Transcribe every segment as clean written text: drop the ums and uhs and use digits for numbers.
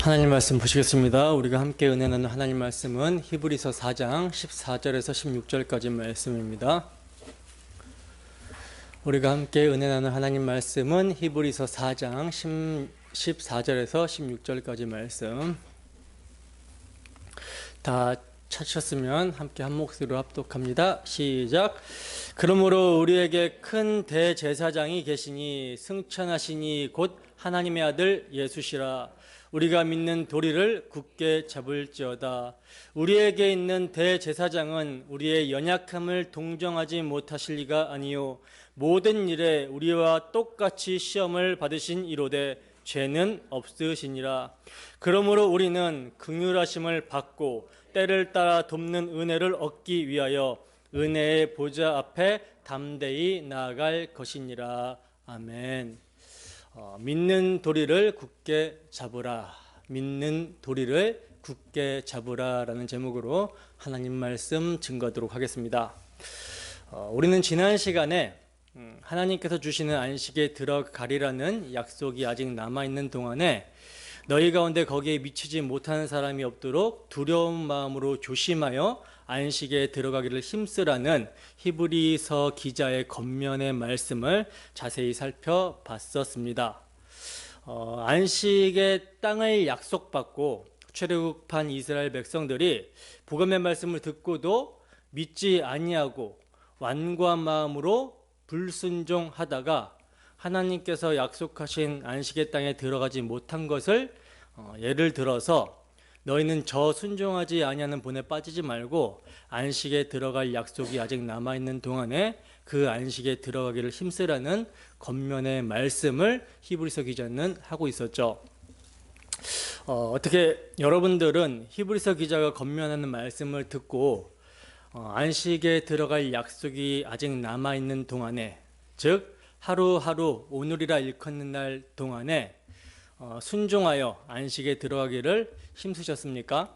하나님 말씀 보시겠습니다. 우리가 함께 은혜 나누는 하나님 말씀은 히브리서 4장 14절에서 16절까지 말씀입니다. 우리가 함께 은혜 나누는 하나님 말씀은 히브리서 4장 14절에서 16절까지 말씀. 다 찾으셨으면 함께 한 목소리로 합독합니다. 시작. 그러므로 우리에게 큰 대제사장이 계시니 승천하시니 곧 하나님의 아들 예수시라. 우리가 믿는 도리를 굳게 잡을지어다. 우리에게 있는 대제사장은 우리의 연약함을 동정하지 못하실 리가 아니요 모든 일에 우리와 똑같이 시험을 받으신 이로되 죄는 없으시니라. 그러므로 우리는 긍휼하심을 받고 때를 따라 돕는 은혜를 얻기 위하여 은혜의 보좌 앞에 담대히 나아갈 것이니라. 아멘. 믿는 도리를 굳게 잡으라. 믿는 도리를 굳게 잡으라 라는 제목으로 하나님 말씀 증거하도록 하겠습니다. 우리는 지난 시간에 하나님께서 주시는 안식에 들어가리라는 약속이 아직 남아있는 동안에 너희 가운데 거기에 미치지 못하는 사람이 없도록 두려운 마음으로 조심하여 안식에 들어가기를 힘쓰라는 히브리서 기자의 겉면의 말씀을 자세히 살펴봤었습니다. 안식의 땅을 약속받고 출애굽한 이스라엘 백성들이 복음의 말씀을 듣고도 믿지 아니하고 완고한 마음으로 불순종하다가 하나님께서 약속하신 안식의 땅에 들어가지 못한 것을 예를 들어서 너희는 저 순종하지 아니하는 본에 빠지지 말고 안식에 들어갈 약속이 아직 남아있는 동안에 그 안식에 들어가기를 힘쓰라는 겉면의 말씀을 히브리서 기자는 하고 있었죠. 어떻게 여러분들은 히브리서 기자가 겉면하는 말씀을 듣고 안식에 들어갈 약속이 아직 남아있는 동안에, 즉 하루하루 오늘이라 일컫는 날 동안에 순종하여 안식에 들어가기를 힘쓰셨습니까?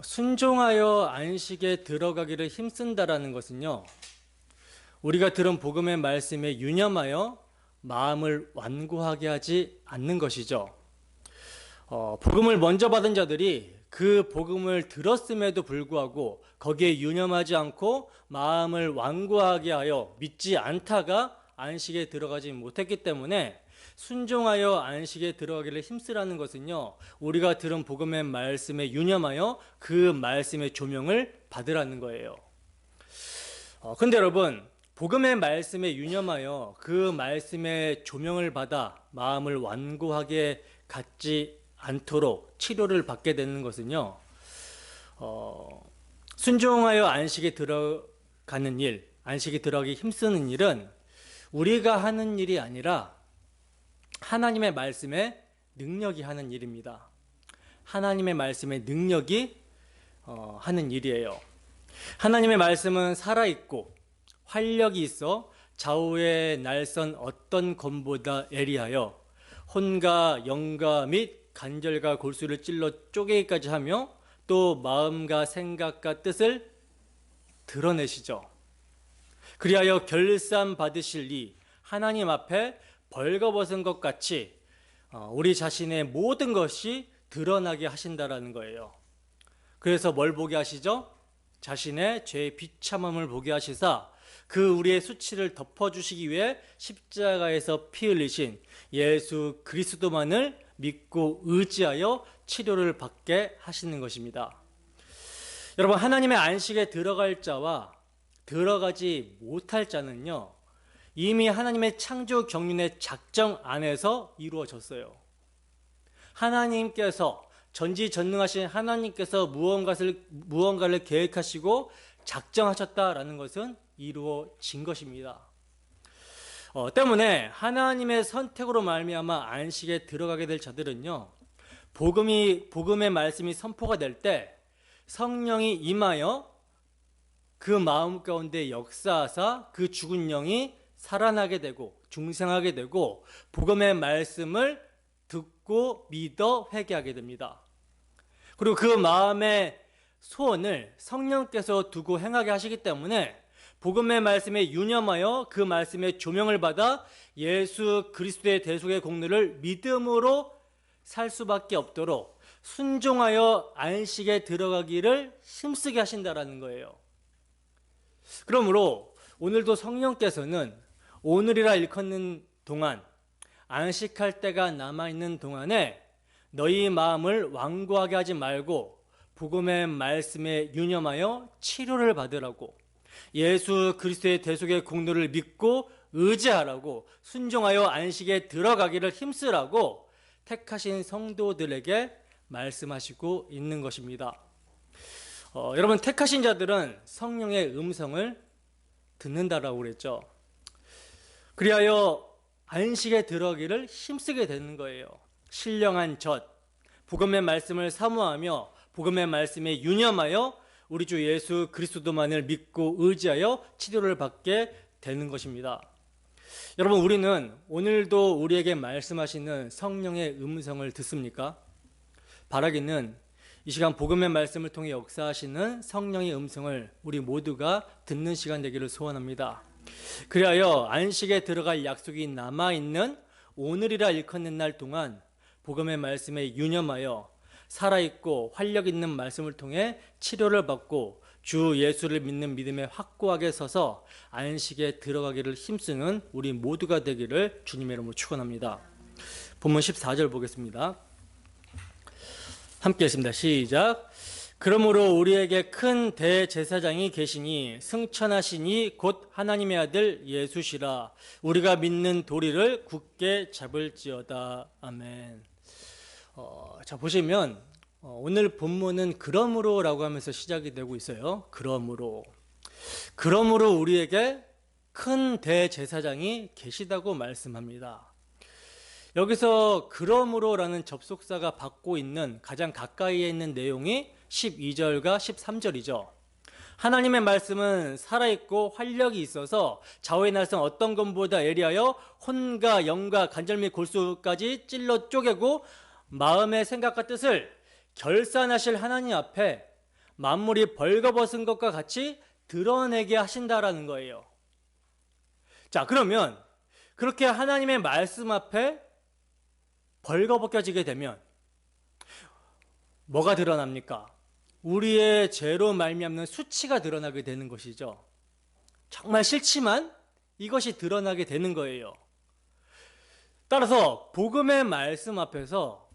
순종하여 안식에 들어가기를 힘쓴다라는 것은요, 우리가 들은 복음의 말씀에 유념하여 마음을 완고하게 하지 않는 것이죠. 복음을 먼저 받은 자들이 그 복음을 들었음에도 불구하고 거기에 유념하지 않고 마음을 완고하게 하여 믿지 않다가 안식에 들어가지 못했기 때문에 순종하여 안식에 들어가기를 힘쓰라는 것은요, 우리가 들은 복음의 말씀에 유념하여 그 말씀의 조명을 받으라는 거예요. 근데 여러분, 복음의 말씀에 유념하여 그 말씀의 조명을 받아 마음을 완고하게 갖지 않도록 치료를 받게 되는 것은요, 순종하여 안식에 들어가는 일, 안식에 들어가기 힘쓰는 일은 우리가 하는 일이 아니라 하나님의 말씀에 능력이 하는 일입니다. 하나님의 말씀의 능력이 하는 일이에요. 하나님의 말씀은 살아있고 활력이 있어 좌우의 날선 어떤 검보다 예리하여 혼과 영과 및 간절과 골수를 찔러 쪼개기까지 하며 또 마음과 생각과 뜻을 드러내시죠. 그리하여 결산 받으실 이 하나님 앞에 벌거벗은 것 같이 우리 자신의 모든 것이 드러나게 하신다라는 거예요. 그래서 뭘 보게 하시죠? 자신의 죄의 비참함을 보게 하시사 그 우리의 수치를 덮어주시기 위해 십자가에서 피 흘리신 예수 그리스도만을 믿고 의지하여 치료를 받게 하시는 것입니다. 여러분, 하나님의 안식에 들어갈 자와 들어가지 못할 자는요, 이미 하나님의 창조 경륜의 작정 안에서 이루어졌어요. 하나님께서, 전지전능하신 하나님께서 무언가를 계획하시고 작정하셨다라는 것은 이루어진 것입니다. 때문에 하나님의 선택으로 말미암아 안식에 들어가게 될 자들은요, 복음의 말씀이 선포가 될 때 성령이 임하여 그 마음 가운데 역사하사 그 죽은 영이 살아나게 되고 중생하게 되고 복음의 말씀을 듣고 믿어 회개하게 됩니다. 그리고 그 마음의 소원을 성령께서 두고 행하게 하시기 때문에 복음의 말씀에 유념하여 그 말씀의 조명을 받아 예수 그리스도의 대속의 공로를 믿음으로 살 수밖에 없도록 순종하여 안식에 들어가기를 힘쓰게 하신다라는 거예요. 그러므로 오늘도 성령께서는 오늘이라 일컫는 동안, 안식할 때가 남아있는 동안에 너희 마음을 완고하게 하지 말고 복음의 말씀에 유념하여 치료를 받으라고, 예수 그리스도의 대속의 공로를 믿고 의지하라고, 순종하여 안식에 들어가기를 힘쓰라고 택하신 성도들에게 말씀하시고 있는 것입니다. 여러분, 택하신 자들은 성령의 음성을 듣는다라고 그랬죠. 그리하여 안식에 들어가기를 힘쓰게 되는 거예요. 신령한 젖, 복음의 말씀을 사모하며 복음의 말씀에 유념하여 우리 주 예수 그리스도만을 믿고 의지하여 치료를 받게 되는 것입니다. 여러분, 우리는 오늘도 우리에게 말씀하시는 성령의 음성을 듣습니까? 바라기는 이 시간 복음의 말씀을 통해 역사하시는 성령의 음성을 우리 모두가 듣는 시간 되기를 소원합니다. 그리하여 안식에 들어갈 약속이 남아있는 오늘이라 일컫는 날 동안 복음의 말씀에 유념하여 살아있고 활력 있는 말씀을 통해 치료를 받고 주 예수를 믿는 믿음에 확고하게 서서 안식에 들어가기를 힘쓰는 우리 모두가 되기를 주님의 이름으로 축원합니다. 본문 14절 보겠습니다. 함께 읽습니다. 시작. 그러므로 우리에게 큰 대제사장이 계시니 승천하시니 곧 하나님의 아들 예수시라. 우리가 믿는 도리를 굳게 잡을지어다. 아멘. 자, 보시면 오늘 본문은 그러므로라고 하면서 시작이 되고 있어요. 그러므로 우리에게 큰 대제사장이 계시다고 말씀합니다. 여기서 그러므로라는 접속사가 받고 있는 가장 가까이에 있는 내용이 12절과 13절이죠. 하나님의 말씀은 살아있고 활력이 있어서 좌우의 날선 어떤 것보다 예리하여 혼과 영과 관절 및 골수까지 찔러 쪼개고 마음의 생각과 뜻을 결산하실 하나님 앞에 만물이 벌거벗은 것과 같이 드러내게 하신다라는 거예요. 자, 그러면 그렇게 하나님의 말씀 앞에 벌거벗겨지게 되면 뭐가 드러납니까? 우리의 죄로 말미암는 수치가 드러나게 되는 것이죠. 정말 싫지만 이것이 드러나게 되는 거예요. 따라서 복음의 말씀 앞에서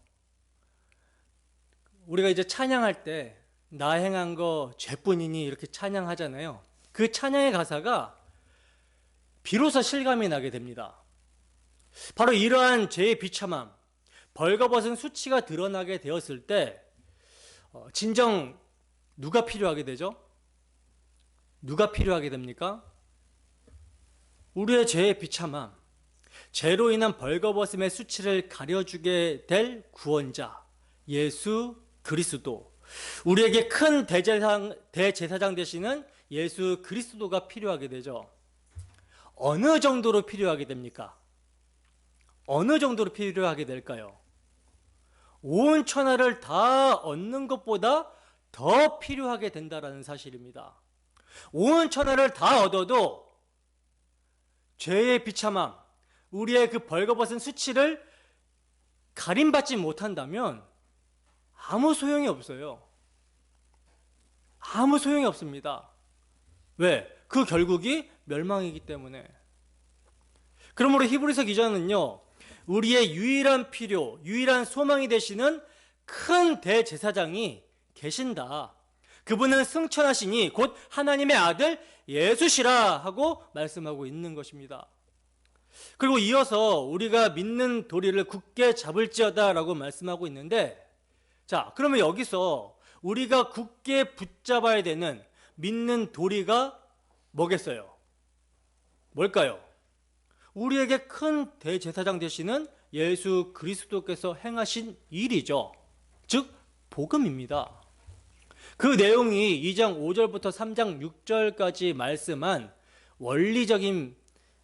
우리가 이제 찬양할 때 나 행한 거 죄뿐이니 이렇게 찬양하잖아요. 그 찬양의 가사가 비로소 실감이 나게 됩니다. 바로 이러한 죄의 비참함, 벌거벗은 수치가 드러나게 되었을 때 진정 누가 필요하게 되죠? 누가 필요하게 됩니까? 우리의 죄의 비참함, 죄로 인한 벌거벗음의 수치를 가려주게 될 구원자 예수 그리스도, 우리에게 큰 대제사장 되시는 예수 그리스도가 필요하게 되죠. 어느 정도로 필요하게 됩니까? 어느 정도로 필요하게 될까요? 온 천하를 다 얻는 것보다 더 필요하게 된다는 사실입니다. 온 천하를 다 얻어도 죄의 비참함, 우리의 그 벌거벗은 수치를 가림받지 못한다면 아무 소용이 없어요. 아무 소용이 없습니다. 왜? 그 결국이 멸망이기 때문에. 그러므로 히브리서 기자는요, 우리의 유일한 필요, 유일한 소망이 되시는 큰 대제사장이 계신다. 그분은 승천하시니 곧 하나님의 아들 예수시라 하고 말씀하고 있는 것입니다. 그리고 이어서 우리가 믿는 도리를 굳게 잡을지어다 라고 말씀하고 있는데, 자, 그러면 여기서 우리가 굳게 붙잡아야 되는 믿는 도리가 뭐겠어요? 뭘까요? 우리에게 큰 대제사장 되시는 예수 그리스도께서 행하신 일이죠. 즉 복음입니다. 그 내용이 2장 5절부터 3장 6절까지 말씀한 원리적인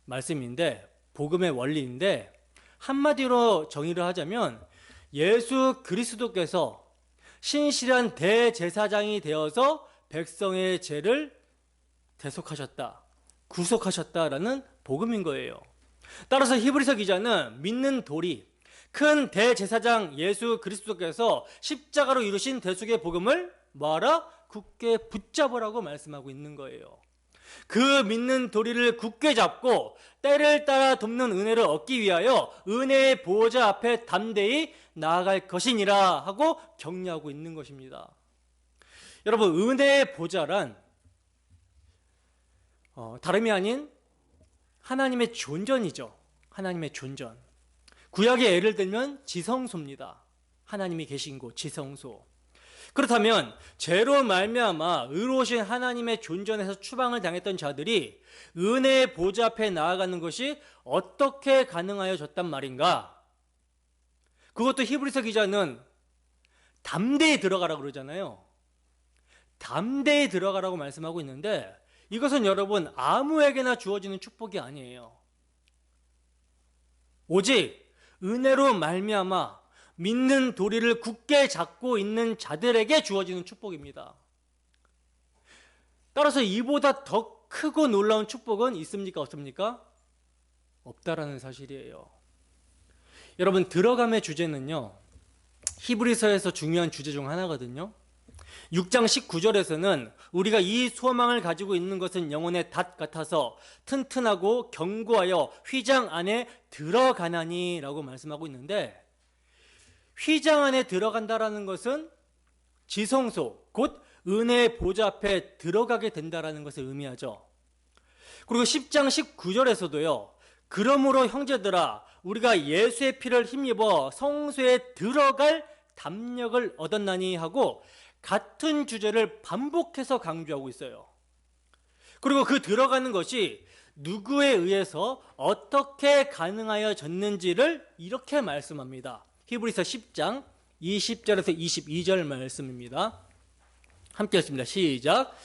말씀인데, 복음의 원리인데, 한마디로 정의를 하자면 예수 그리스도께서 신실한 대제사장이 되어서 백성의 죄를 대속하셨다, 구속하셨다라는 복음인 거예요. 따라서 히브리서 기자는 믿는 도리, 큰 대제사장 예수 그리스도께서 십자가로 이루신 대속의 복음을 뭐하라? 굳게 붙잡으라고 말씀하고 있는 거예요. 그 믿는 도리를 굳게 잡고 때를 따라 돕는 은혜를 얻기 위하여 은혜의 보호자 앞에 담대히 나아갈 것이니라 하고 격려하고 있는 것입니다. 여러분, 은혜의 보좌란 다름이 아닌 하나님의 존전이죠. 하나님의 존전. 구약의 예를 들면 지성소입니다. 하나님이 계신 곳, 지성소. 그렇다면 죄로 말미암아 의로우신 하나님의 존전에서 추방을 당했던 자들이 은혜의 보좌 앞에 나아가는 것이 어떻게 가능하여졌단 말인가? 그것도 히브리서 기자는 담대히 들어가라고 그러잖아요. 담대히 들어가라고 말씀하고 있는데 이것은 여러분 아무에게나 주어지는 축복이 아니에요. 오직 은혜로 말미암아 믿는 도리를 굳게 잡고 있는 자들에게 주어지는 축복입니다. 따라서 이보다 더 크고 놀라운 축복은 있습니까? 없습니까? 없다라는 사실이에요. 여러분, 들어감의 주제는요, 히브리서에서 중요한 주제 중 하나거든요. 6장 19절에서는 우리가 이 소망을 가지고 있는 것은 영혼의 닷 같아서 튼튼하고 견고하여 휘장 안에 들어가나니 라고 말씀하고 있는데, 휘장 안에 들어간다라는 것은 지성소, 곧 은혜의 보좌 앞에 들어가게 된다라는 것을 의미하죠. 그리고 10장 19절에서도요. 그러므로 형제들아 우리가 예수의 피를 힘입어 성소에 들어갈 담력을 얻었나니 하고 같은 주제를 반복해서 강조하고 있어요. 그리고 그 들어가는 것이 누구에 의해서 어떻게 가능하여졌는지를 이렇게 말씀합니다. 히브리서 10장 20절에서 22절 말씀입니다. 함께 읽습니다. 시작.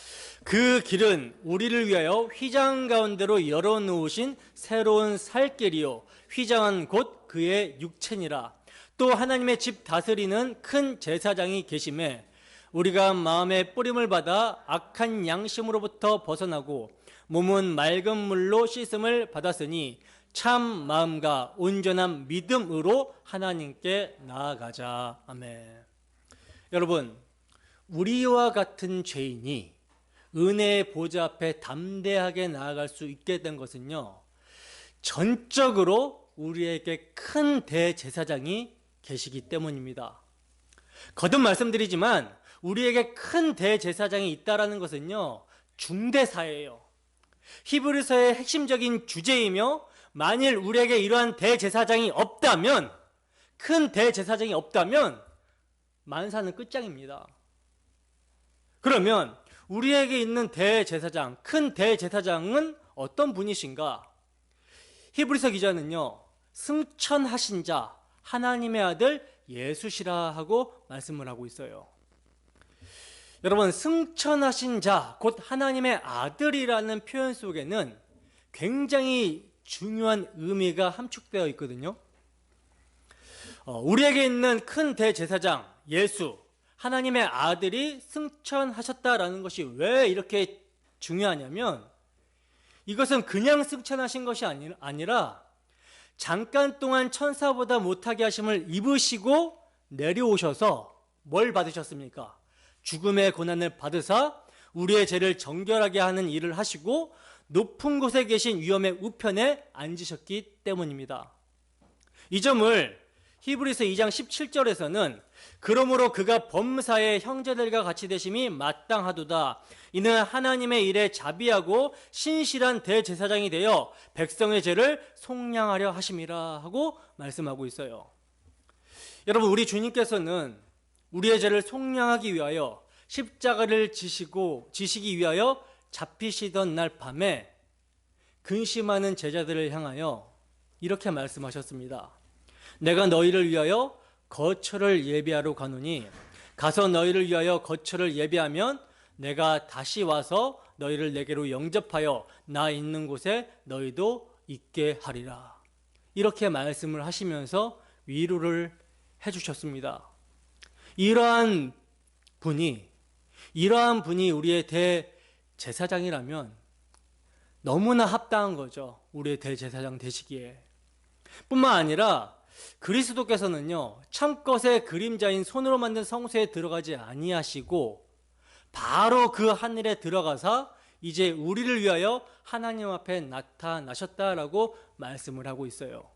그 길은 우리를 위하여 휘장 가운데로 열어놓으신 새로운 살길이요 휘장은 곧 그의 육체니라. 또 하나님의 집 다스리는 큰 제사장이 계심에 우리가 마음의 뿌림을 받아 악한 양심으로부터 벗어나고 몸은 맑은 물로 씻음을 받았으니 참 마음과 온전한 믿음으로 하나님께 나아가자. 아멘. 여러분, 우리와 같은 죄인이 은혜의 보좌 앞에 담대하게 나아갈 수 있게 된 것은요, 전적으로 우리에게 큰 대제사장이 계시기 때문입니다. 거듭 말씀드리지만 우리에게 큰 대제사장이 있다는 것은요, 중대사예요. 히브리서의 핵심적인 주제이며 만일 우리에게 이러한 대제사장이 없다면, 큰 대제사장이 없다면 만사는 끝장입니다. 그러면 우리에게 있는 대제사장, 큰 대제사장은 어떤 분이신가? 히브리서 기자는요, 승천하신 자, 하나님의 아들 예수시라 하고 말씀을 하고 있어요. 여러분, 승천하신 자, 곧 하나님의 아들이라는 표현 속에는 굉장히 중요한 의미가 함축되어 있거든요. 우리에게 있는 큰 대제사장 예수, 하나님의 아들이 승천하셨다라는 것이 왜 이렇게 중요하냐면, 이것은 그냥 승천하신 것이 아니라 잠깐 동안 천사보다 못하게 하심을 입으시고 내려오셔서 뭘 받으셨습니까? 죽음의 고난을 받으사 우리의 죄를 정결하게 하는 일을 하시고 높은 곳에 계신 위엄의 우편에 앉으셨기 때문입니다. 이 점을 히브리서 2장 17절에서는 그러므로 그가 범사의 형제들과 같이 되심이 마땅하도다. 이는 하나님의 일에 자비하고 신실한 대제사장이 되어 백성의 죄를 속량하려 하심이라 하고 말씀하고 있어요. 여러분, 우리 주님께서는 우리의 죄를 속량하기 위하여 십자가를 지시기 위하여 잡히시던 날 밤에 근심하는 제자들을 향하여 이렇게 말씀하셨습니다. 내가 너희를 위하여 거처를 예비하러 가노니 가서 너희를 위하여 거처를 예비하면 내가 다시 와서 너희를 내게로 영접하여 나 있는 곳에 너희도 있게 하리라. 이렇게 말씀을 하시면서 위로를 해주셨습니다. 이러한 분이 우리의 대제사장이라면 너무나 합당한 거죠. 우리의 대제사장 되시기에. 뿐만 아니라 그리스도께서는요, 참것의 그림자인 손으로 만든 성소에 들어가지 아니하시고 바로 그 하늘에 들어가사 이제 우리를 위하여 하나님 앞에 나타나셨다라고 말씀을 하고 있어요.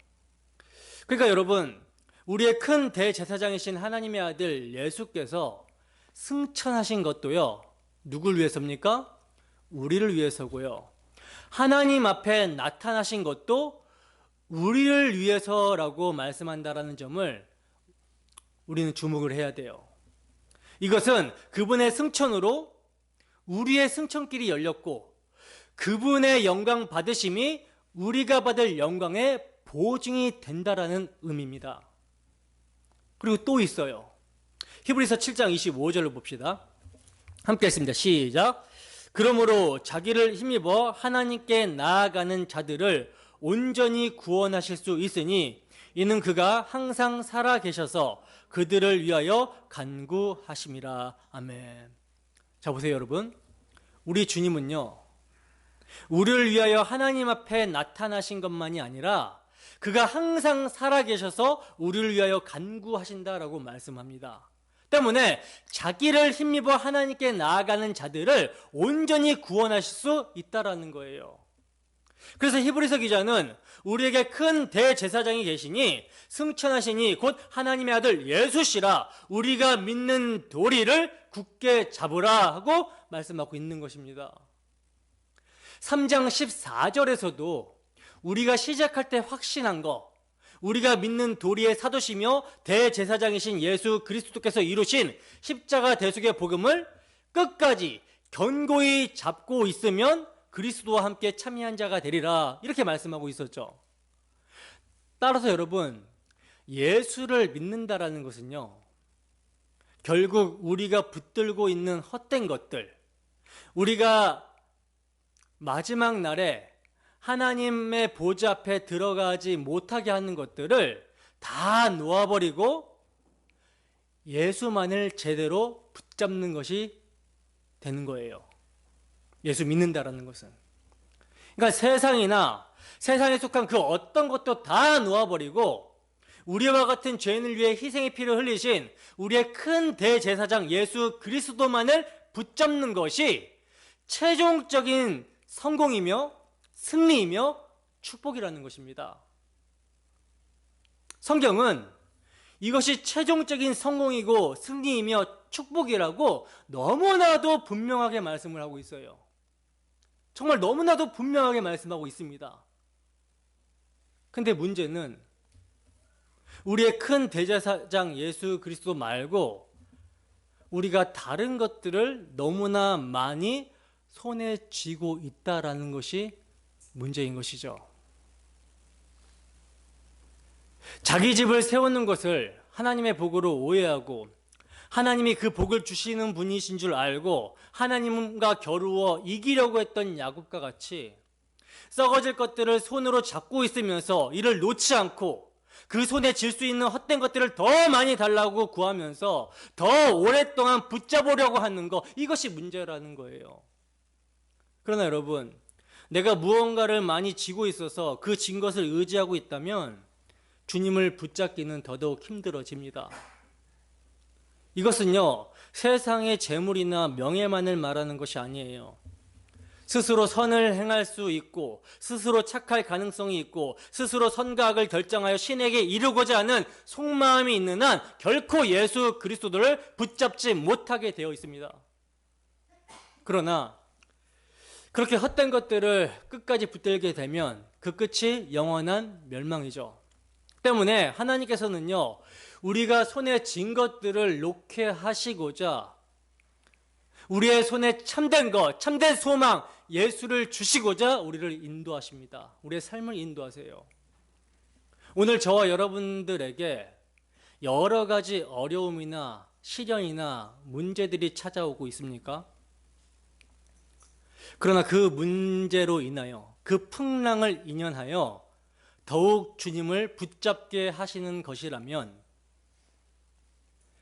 그러니까 여러분, 우리의 큰 대제사장이신 하나님의 아들 예수께서 승천하신 것도요, 누굴 위해서입니까? 우리를 위해서고요. 하나님 앞에 나타나신 것도 우리를 위해서라고 말씀한다라는 점을 우리는 주목을 해야 돼요. 이것은 그분의 승천으로 우리의 승천길이 열렸고 그분의 영광 받으심이 우리가 받을 영광의 보증이 된다라는 의미입니다. 그리고 또 있어요. 히브리서 7장 25절을 봅시다. 함께 했습니다. 시작. 그러므로 자기를 힘입어 하나님께 나아가는 자들을 온전히 구원하실 수 있으니 이는 그가 항상 살아 계셔서 그들을 위하여 간구하심이라. 아멘. 자, 보세요 여러분. 우리 주님은요, 우리를 위하여 하나님 앞에 나타나신 것만이 아니라 그가 항상 살아 계셔서 우리를 위하여 간구하신다라고 말씀합니다. 때문에 자기를 힘입어 하나님께 나아가는 자들을 온전히 구원하실 수 있다라는 거예요. 그래서 히브리서 기자는 우리에게 큰 대제사장이 계시니 승천하시니 곧 하나님의 아들 예수시라 우리가 믿는 도리를 굳게 잡으라 하고 말씀하고 있는 것입니다. 3장 14절에서도 우리가 시작할 때 확신한 거, 우리가 믿는 도리의 사도시며 대제사장이신 예수 그리스도께서 이루신 십자가 대속의 복음을 끝까지 견고히 잡고 있으면 그리스도와 함께 참여한 자가 되리라, 이렇게 말씀하고 있었죠. 따라서 여러분, 예수를 믿는다라는 것은요, 결국 우리가 붙들고 있는 헛된 것들, 우리가 마지막 날에 하나님의 보좌 앞에 들어가지 못하게 하는 것들을 다 놓아버리고 예수만을 제대로 붙잡는 것이 되는 거예요. 예수 믿는다라는 것은. 그러니까 세상에 속한 그 어떤 것도 다 놓아버리고 우리와 같은 죄인을 위해 희생의 피를 흘리신 우리의 큰 대제사장 예수 그리스도만을 붙잡는 것이 최종적인 성공이며 승리이며 축복이라는 것입니다. 성경은 이것이 최종적인 성공이고 승리이며 축복이라고 너무나도 분명하게 말씀을 하고 있어요. 정말 너무나도 분명하게 말씀하고 있습니다. 근데 문제는 우리의 큰 대제사장 예수 그리스도 말고 우리가 다른 것들을 너무나 많이 손에 쥐고 있다라는 것이 문제인 것이죠. 자기 집을 세우는 것을 하나님의 복으로 오해하고 하나님이 그 복을 주시는 분이신 줄 알고 하나님과 겨루어 이기려고 했던 야곱과 같이 썩어질 것들을 손으로 잡고 있으면서 이를 놓지 않고 그 손에 쥘 수 있는 헛된 것들을 더 많이 달라고 구하면서 더 오랫동안 붙잡으려고 하는 것, 이것이 문제라는 거예요. 그러나 여러분, 내가 무언가를 많이 쥐고 있어서 그 진 것을 의지하고 있다면 주님을 붙잡기는 더더욱 힘들어집니다. 이것은요, 세상의 재물이나 명예만을 말하는 것이 아니에요. 스스로 선을 행할 수 있고 스스로 착할 가능성이 있고 스스로 선과 악을 결정하여 신에게 이르고자 하는 속마음이 있는 한 결코 예수 그리스도를 붙잡지 못하게 되어 있습니다. 그러나 그렇게 헛된 것들을 끝까지 붙들게 되면 그 끝이 영원한 멸망이죠. 때문에 하나님께서는요, 우리가 손에 쥔 것들을 놓게 하시고자 우리의 손에 참된 것, 참된 소망, 예수를 주시고자 우리를 인도하십니다. 우리의 삶을 인도하세요. 오늘 저와 여러분들에게 여러 가지 어려움이나 시련이나 문제들이 찾아오고 있습니까? 그러나 그 문제로 인하여, 그 풍랑을 인연하여 더욱 주님을 붙잡게 하시는 것이라면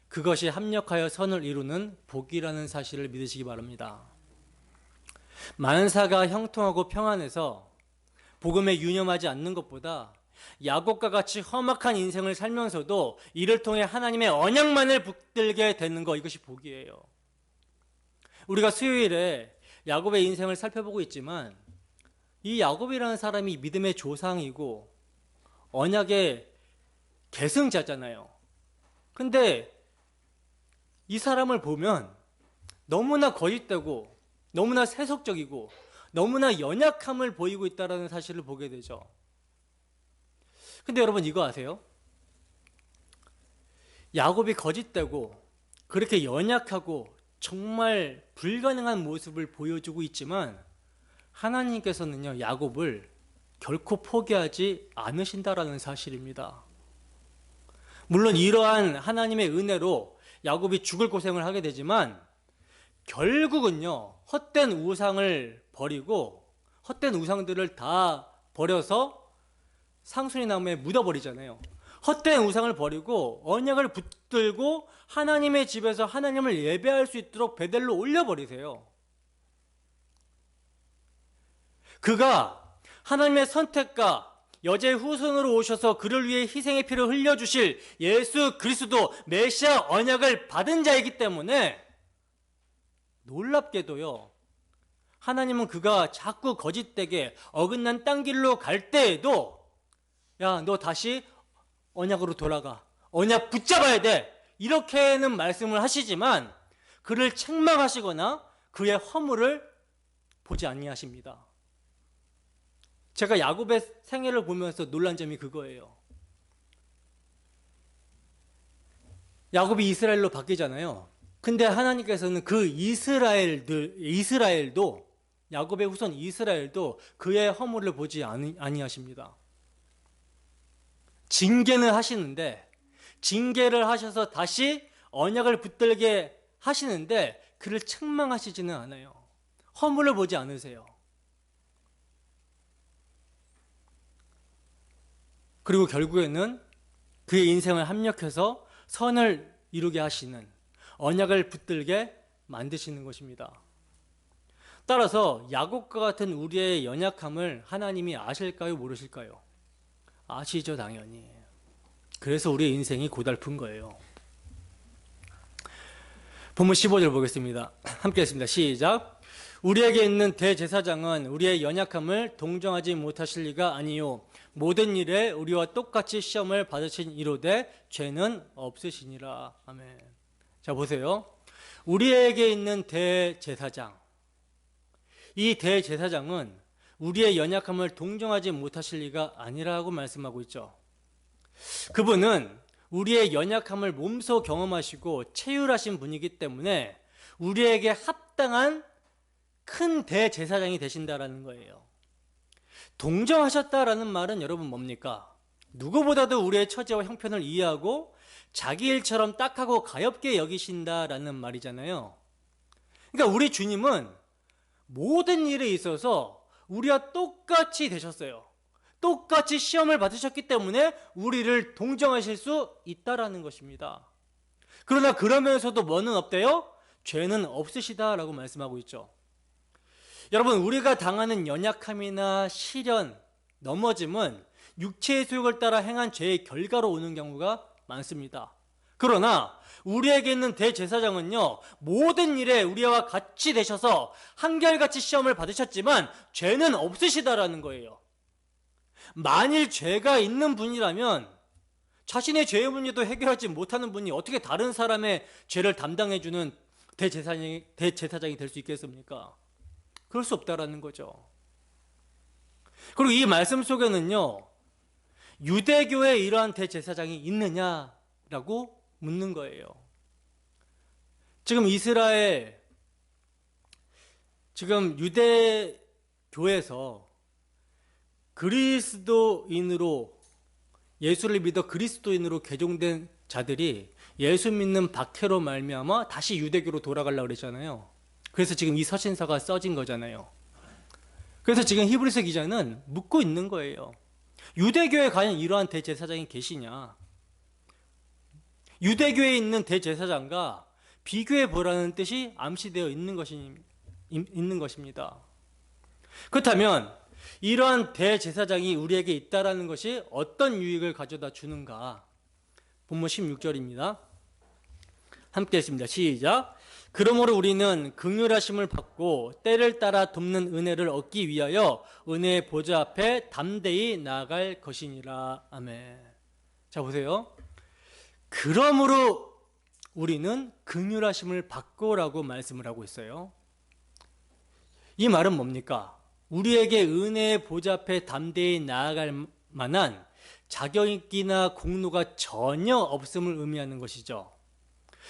그것이 합력하여 선을 이루는 복이라는 사실을 믿으시기 바랍니다. 만사가 형통하고 평안해서 복음에 유념하지 않는 것보다 야곱과 같이 험악한 인생을 살면서도 이를 통해 하나님의 언약만을 붙들게 되는 것, 이것이 복이에요. 우리가 수요일에 야곱의 인생을 살펴보고 있지만 이 야곱이라는 사람이 믿음의 조상이고 언약의 계승자잖아요. 근데 이 사람을 보면 너무나 거짓되고 너무나 세속적이고 너무나 연약함을 보이고 있다는 사실을 보게 되죠. 근데 여러분 이거 아세요? 야곱이 거짓되고 그렇게 연약하고 정말 불가능한 모습을 보여주고 있지만 하나님께서는요, 야곱을 결코 포기하지 않으신다라는 사실입니다. 물론 이러한 하나님의 은혜로 야곱이 죽을 고생을 하게 되지만 결국은요, 헛된 우상을 버리고 헛된 우상들을 다 버려서 상수리 나무에 묻어버리잖아요. 헛된 우상을 버리고 언약을 붙들고 하나님의 집에서 하나님을 예배할 수 있도록 베델로 올려버리세요. 그가 하나님의 선택과 여자의 후손으로 오셔서 그를 위해 희생의 피를 흘려주실 예수 그리스도 메시아 언약을 받은 자이기 때문에 놀랍게도요, 하나님은 그가 자꾸 거짓되게 어긋난 딴 길로 갈 때에도 야, 너 다시 언약으로 돌아가. 언약 붙잡아야 돼. 이렇게는 말씀을 하시지만 그를 책망하시거나 그의 허물을 보지 아니하십니다. 제가 야곱의 생애를 보면서 놀란 점이 그거예요. 야곱이 이스라엘로 바뀌잖아요. 근데 하나님께서는 그 이스라엘도 야곱의 후손 이스라엘도 그의 허물을 보지 아니하십니다. 징계는 하시는데 징계를 하셔서 다시 언약을 붙들게 하시는데 그를 책망하시지는 않아요. 허물을 보지 않으세요. 그리고 결국에는 그의 인생을 합력해서 선을 이루게 하시는, 언약을 붙들게 만드시는 것입니다. 따라서 야곱과 같은 우리의 연약함을 하나님이 아실까요, 모르실까요? 아시죠, 당연히. 그래서 우리의 인생이 고달픈 거예요. 본문 15절 보겠습니다. 함께 했습니다. 시작. 우리에게 있는 대제사장은 우리의 연약함을 동정하지 못하실 리가 아니요 모든 일에 우리와 똑같이 시험을 받으신 이로되 죄는 없으시니라. 아멘. 자, 보세요. 우리에게 있는 대제사장, 이 대제사장은 우리의 연약함을 동정하지 못하실 리가 아니라고 말씀하고 있죠. 그분은 우리의 연약함을 몸소 경험하시고 체휼하신 분이기 때문에 우리에게 합당한 큰 대제사장이 되신다라는 거예요. 동정하셨다라는 말은 여러분 뭡니까? 누구보다도 우리의 처지와 형편을 이해하고 자기 일처럼 딱하고 가엾게 여기신다라는 말이잖아요. 그러니까 우리 주님은 모든 일에 있어서 우리와 똑같이 되셨어요. 똑같이 시험을 받으셨기 때문에 우리를 동정하실 수 있다라는 것입니다. 그러나 그러면서도 뭐는 없대요? 죄는 없으시다라고 말씀하고 있죠. 여러분, 우리가 당하는 연약함이나 시련, 넘어짐은 육체의 소욕을 따라 행한 죄의 결과로 오는 경우가 많습니다. 그러나 우리에게 있는 대제사장은요, 모든 일에 우리와 같이 되셔서 한결같이 시험을 받으셨지만 죄는 없으시다라는 거예요. 만일 죄가 있는 분이라면 자신의 죄의 문제도 해결하지 못하는 분이 어떻게 다른 사람의 죄를 담당해주는 대제사장이 될 수 있겠습니까? 그럴 수 없다라는 거죠. 그리고 이 말씀 속에는요, 유대교에 이러한 대제사장이 있느냐라고 묻는 거예요. 지금 유대교에서 그리스도인으로, 예수를 믿어 그리스도인으로 개종된 자들이 예수 믿는 박해로 말미암아 다시 유대교로 돌아가려고 그랬잖아요. 그래서 지금 이 서신서가 써진 거잖아요. 그래서 지금 히브리서 기자는 묻고 있는 거예요. 유대교에 과연 이러한 대제사장이 계시냐? 유대교에 있는 대제사장과 비교해 보라는 뜻이 암시되어 있는 것입니다. 그렇다면 이러한 대제사장이 우리에게 있다라는 것이 어떤 유익을 가져다 주는가? 본문 16절입니다. 함께 했습니다. 시작. 그러므로 우리는 긍휼하심을 받고 때를 따라 돕는 은혜를 얻기 위하여 은혜의 보좌 앞에 담대히 나아갈 것이니라. 아멘. 자, 보세요. 그러므로 우리는 긍휼하심을 받고라고 말씀을 하고 있어요. 이 말은 뭡니까? 우리에게 은혜의 보좌 앞에 담대히 나아갈 만한 자격이나 공로가 전혀 없음을 의미하는 것이죠.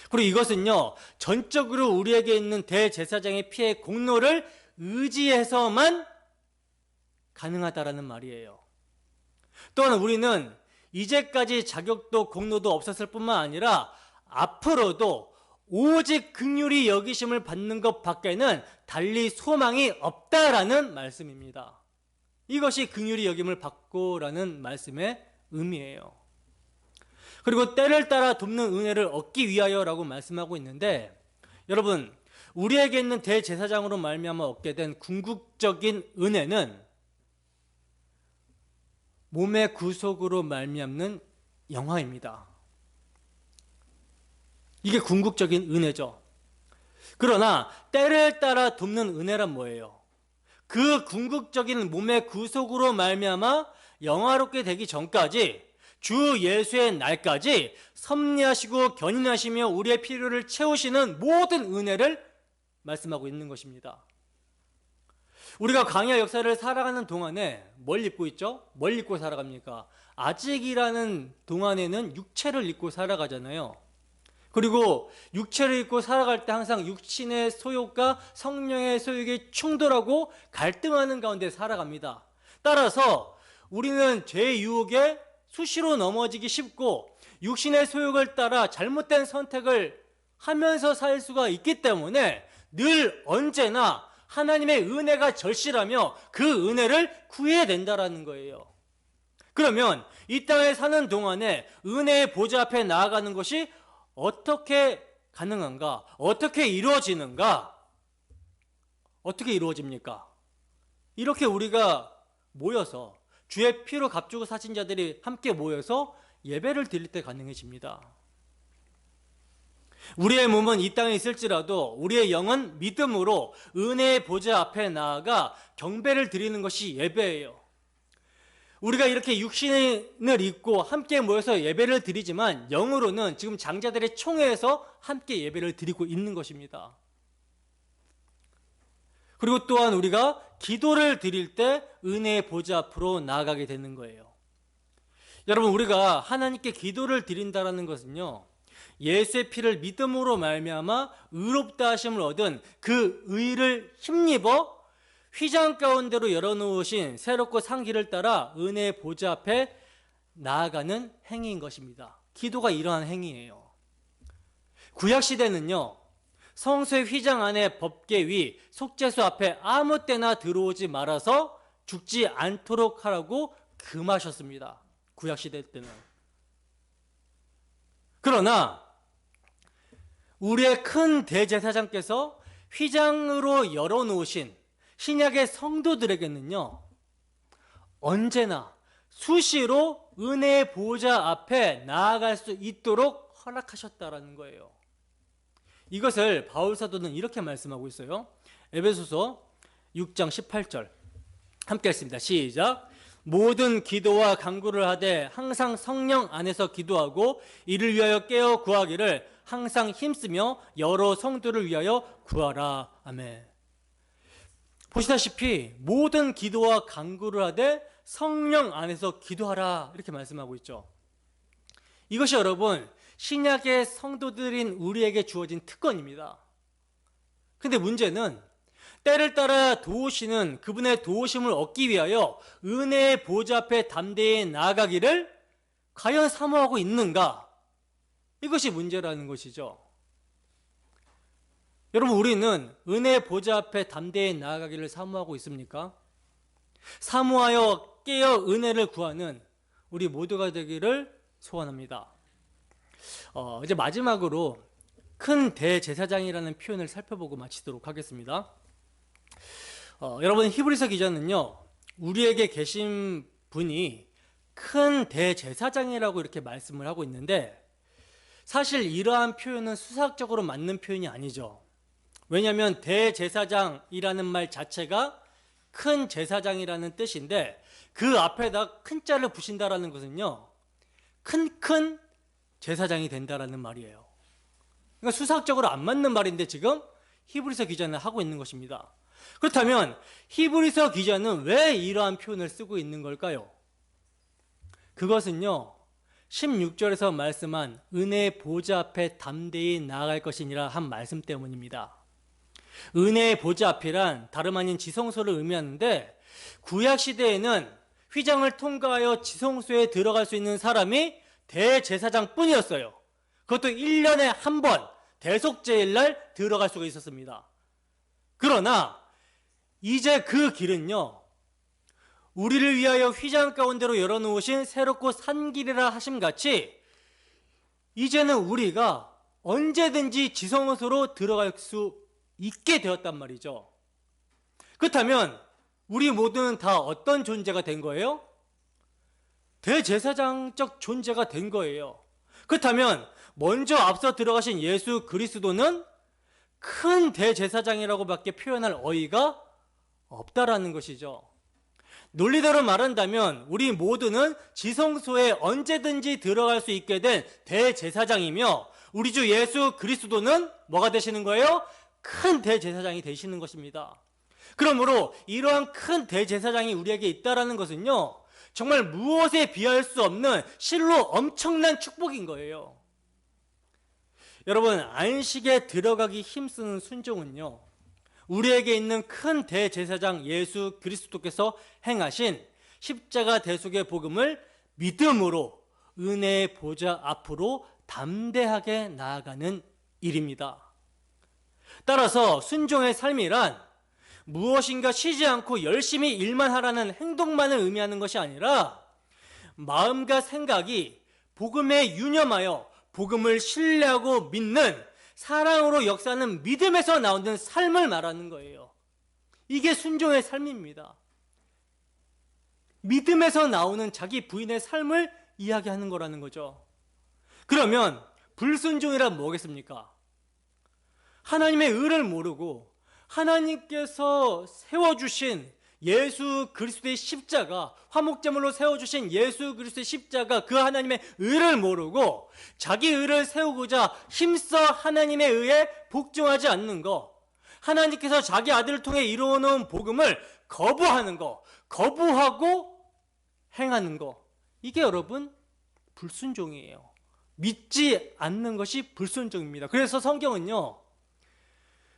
그리고 이것은요, 전적으로 우리에게 있는 대제사장의 피의 공로를 의지해서만 가능하다라는 말이에요. 또한 우리는 이제까지 자격도 공로도 없었을 뿐만 아니라 앞으로도 오직 긍휼히 여기심을 받는 것 밖에는 달리 소망이 없다라는 말씀입니다. 이것이 긍휼히 여김을 받고라는 말씀의 의미예요. 그리고 때를 따라 돕는 은혜를 얻기 위하여라고 말씀하고 있는데, 여러분, 우리에게 있는 대제사장으로 말미암아 얻게 된 궁극적인 은혜는 몸의 구속으로 말미암는 영화입니다. 이게 궁극적인 은혜죠. 그러나 때를 따라 돕는 은혜란 뭐예요? 그 궁극적인 몸의 구속으로 말미암아 영화롭게 되기 전까지, 주 예수의 날까지 섭리하시고 견인하시며 우리의 필요를 채우시는 모든 은혜를 말씀하고 있는 것입니다. 우리가 광야 역사를 살아가는 동안에 뭘 입고 있죠? 뭘 입고 살아갑니까? 아직이라는 동안에는 육체를 입고 살아가잖아요. 그리고 육체를 입고 살아갈 때 항상 육신의 소욕과 성령의 소욕이 충돌하고 갈등하는 가운데 살아갑니다. 따라서 우리는 죄의 유혹에 수시로 넘어지기 쉽고 육신의 소욕을 따라 잘못된 선택을 하면서 살 수가 있기 때문에 늘 언제나 하나님의 은혜가 절실하며 그 은혜를 구해야 된다라는 거예요. 그러면 이 땅에 사는 동안에 은혜의 보좌 앞에 나아가는 것이 어떻게 가능한가? 어떻게 이루어지는가? 어떻게 이루어집니까? 이렇게 우리가 모여서 주의 피로 값주고 사신 자들이 함께 모여서 예배를 드릴 때 가능해집니다. 우리의 몸은 이 땅에 있을지라도 우리의 영은 믿음으로 은혜의 보좌 앞에 나아가 경배를 드리는 것이 예배예요. 우리가 이렇게 육신을 입고 함께 모여서 예배를 드리지만 영으로는 지금 장자들의 총회에서 함께 예배를 드리고 있는 것입니다. 그리고 또한 우리가 기도를 드릴 때 은혜의 보좌 앞으로 나아가게 되는 거예요. 여러분, 우리가 하나님께 기도를 드린다는 것은요, 예수의 피를 믿음으로 말미암아 의롭다 하심을 얻은 그 의를 힘입어 휘장 가운데로 열어놓으신 새롭고 산 길을 따라 은혜의 보좌 앞에 나아가는 행위인 것입니다. 기도가 이러한 행위예요. 구약시대는요, 성소의 휘장 안에 법궤 위 속죄소 앞에 아무 때나 들어오지 말아서 죽지 않도록 하라고 금하셨습니다. 구약시대 때는. 그러나 우리의 큰 대제사장께서 휘장으로 열어놓으신 신약의 성도들에게는요, 언제나 수시로 은혜의 보좌 앞에 나아갈 수 있도록 허락하셨다라는 거예요. 이것을 바울 사도는 이렇게 말씀하고 있어요. 에베소서 6장 18절 함께 했습니다. 시작. 모든 기도와 간구를 하되 항상 성령 안에서 기도하고 이를 위하여 깨어 구하기를 항상 힘쓰며 여러 성도를 위하여 구하라. 아멘. 보시다시피 모든 기도와 간구를 하되 성령 안에서 기도하라, 이렇게 말씀하고 있죠. 이것이 여러분 신약의 성도들인 우리에게 주어진 특권입니다. 근데 문제는 때를 따라 도우시는 그분의 도우심을 얻기 위하여 은혜의 보좌 앞에 담대히 나아가기를 과연 사모하고 있는가? 이것이 문제라는 것이죠. 여러분, 우리는 은혜의 보좌 앞에 담대히 나아가기를 사모하고 있습니까? 사모하여 깨어 은혜를 구하는 우리 모두가 되기를 소원합니다. 이제 마지막으로 큰 대제사장이라는 표현을 살펴보고 마치도록 하겠습니다. 여러분, 히브리서 기자는요, 우리에게 계신 분이 큰 대제사장이라고 이렇게 말씀을 하고 있는데, 사실 이러한 표현은 수사학적으로 맞는 표현이 아니죠. 왜냐하면 대제사장이라는 말 자체가 큰 제사장이라는 뜻인데, 그 앞에다 큰 자를 붙인다라는 것은요, 큰 제사장이 된다라는 말이에요. 그러니까 수사학적으로 안 맞는 말인데 지금 히브리서 기자는 하고 있는 것입니다. 그렇다면 히브리서 기자는 왜 이러한 표현을 쓰고 있는 걸까요? 그것은요, 16절에서 말씀한 은혜의 보좌 앞에 담대히 나아갈 것이니라 한 말씀 때문입니다. 은혜의 보좌 앞이란 다름 아닌 지성소를 의미하는데, 구약시대에는 휘장을 통과하여 지성소에 들어갈 수 있는 사람이 대제사장 뿐이었어요. 그것도 1년에 한 번 대속제일날 들어갈 수가 있었습니다. 그러나 이제 그 길은요, 우리를 위하여 휘장 가운데로 열어놓으신 새롭고 산 길이라 하심같이 이제는 우리가 언제든지 지성소로 들어갈 수 있게 되었단 말이죠. 그렇다면 우리 모두는 다 어떤 존재가 된 거예요? 대제사장적 존재가 된 거예요. 그렇다면 먼저 앞서 들어가신 예수 그리스도는 큰 대제사장이라고 밖에 표현할 어이가 없다라는 것이죠. 논리대로 말한다면 우리 모두는 지성소에 언제든지 들어갈 수 있게 된 대제사장이며, 우리 주 예수 그리스도는 뭐가 되시는 거예요? 큰 대제사장이 되시는 것입니다. 그러므로 이러한 큰 대제사장이 우리에게 있다라는 것은요, 정말 무엇에 비할 수 없는 실로 엄청난 축복인 거예요. 여러분, 안식에 들어가기 힘쓰는 순종은요, 우리에게 있는 큰 대제사장 예수 그리스도께서 행하신 십자가 대속의 복음을 믿음으로 은혜의 보좌 앞으로 담대하게 나아가는 일입니다. 따라서 순종의 삶이란 무엇인가 쉬지 않고 열심히 일만 하라는 행동만을 의미하는 것이 아니라, 마음과 생각이 복음에 유념하여 복음을 신뢰하고 믿는 사랑으로 역사하는 믿음에서 나오는 삶을 말하는 거예요. 이게 순종의 삶입니다. 믿음에서 나오는 자기 부인의 삶을 이야기하는 거라는 거죠. 그러면 불순종이란 뭐겠습니까? 하나님의 의를 모르고 하나님께서 세워주신 예수 그리스도의 십자가, 화목제물로 세워주신 예수 그리스도의 십자가, 그 하나님의 의를 모르고 자기 의를 세우고자 힘써 하나님의 의에 복종하지 않는 거, 하나님께서 자기 아들을 통해 이루어놓은 복음을 거부하는 거, 거부하고 행하는 거, 이게 여러분 불순종이에요. 믿지 않는 것이 불순종입니다. 그래서 성경은요,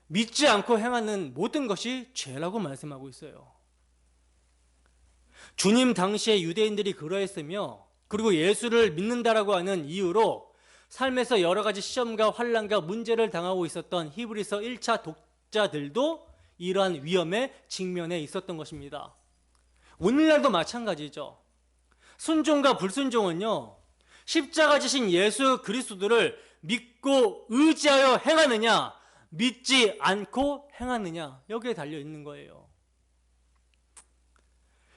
믿지 않고 행하는 모든 것이 죄라고 말씀하고 있어요. 주님 당시에 유대인들이 그러했으며, 그리고 예수를 믿는다라고 하는 이유로 삶에서 여러 가지 시험과 환난과 문제를 당하고 있었던 히브리서 1차 독자들도 이러한 위험에 직면해 있었던 것입니다. 오늘날도 마찬가지죠. 순종과 불순종은요, 십자가 지신 예수 그리스도를 믿고 의지하여 행하느냐, 믿지 않고 행하느냐, 여기에 달려 있는 거예요.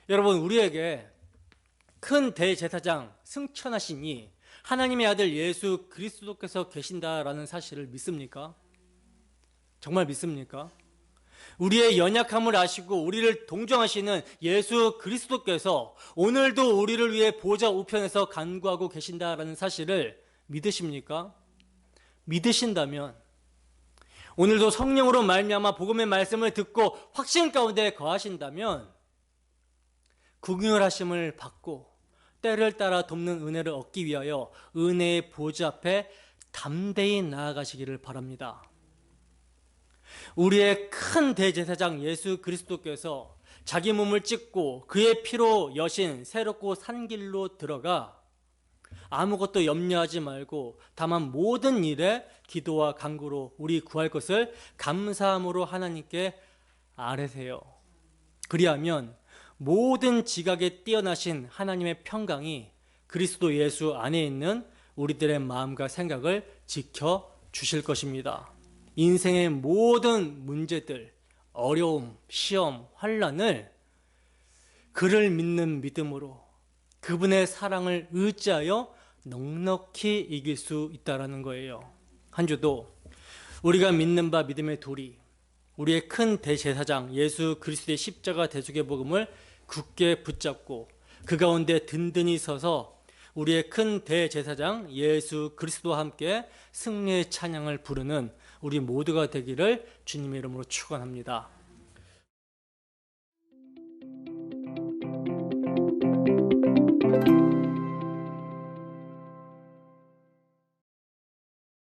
여러분, 우리에게 큰 대제사장 승천하시니 하나님의 아들 예수 그리스도께서 계신다라는 사실을 믿습니까? 정말 믿습니까? 우리의 연약함을 아시고 우리를 동정하시는 예수 그리스도께서 오늘도 우리를 위해 보좌 우편에서 간구하고 계신다라는 사실을 믿으십니까? 믿으신다면 오늘도 성령으로 말미암아 복음의 말씀을 듣고 확신 가운데 거하신다면 궁휼하심을 받고 때를 따라 돕는 은혜를 얻기 위하여 은혜의 보좌 앞에 담대히 나아가시기를 바랍니다. 우리의 큰 대제사장 예수 그리스도께서 자기 몸을 찢고 그의 피로 여신 새롭고 산 길로 들어가 아무것도 염려하지 말고 다만 모든 일에 기도와 간구로 우리 구할 것을 감사함으로 하나님께 아뢰세요. 그리하면 모든 지각에 뛰어나신 하나님의 평강이 그리스도 예수 안에 있는 우리들의 마음과 생각을 지켜주실 것입니다. 인생의 모든 문제들, 어려움, 시험, 환난을 그를 믿는 믿음으로 그분의 사랑을 의지하여 넉넉히 이길 수 있다라는 거예요. 한 주도 우리가 믿는 바 믿음의 도리, 우리의 큰 대제사장 예수 그리스도의 십자가 대속의 복음을 굳게 붙잡고 그 가운데 든든히 서서 우리의 큰 대제사장 예수 그리스도와 함께 승리의 찬양을 부르는 우리 모두가 되기를 주님의 이름으로 축원합니다.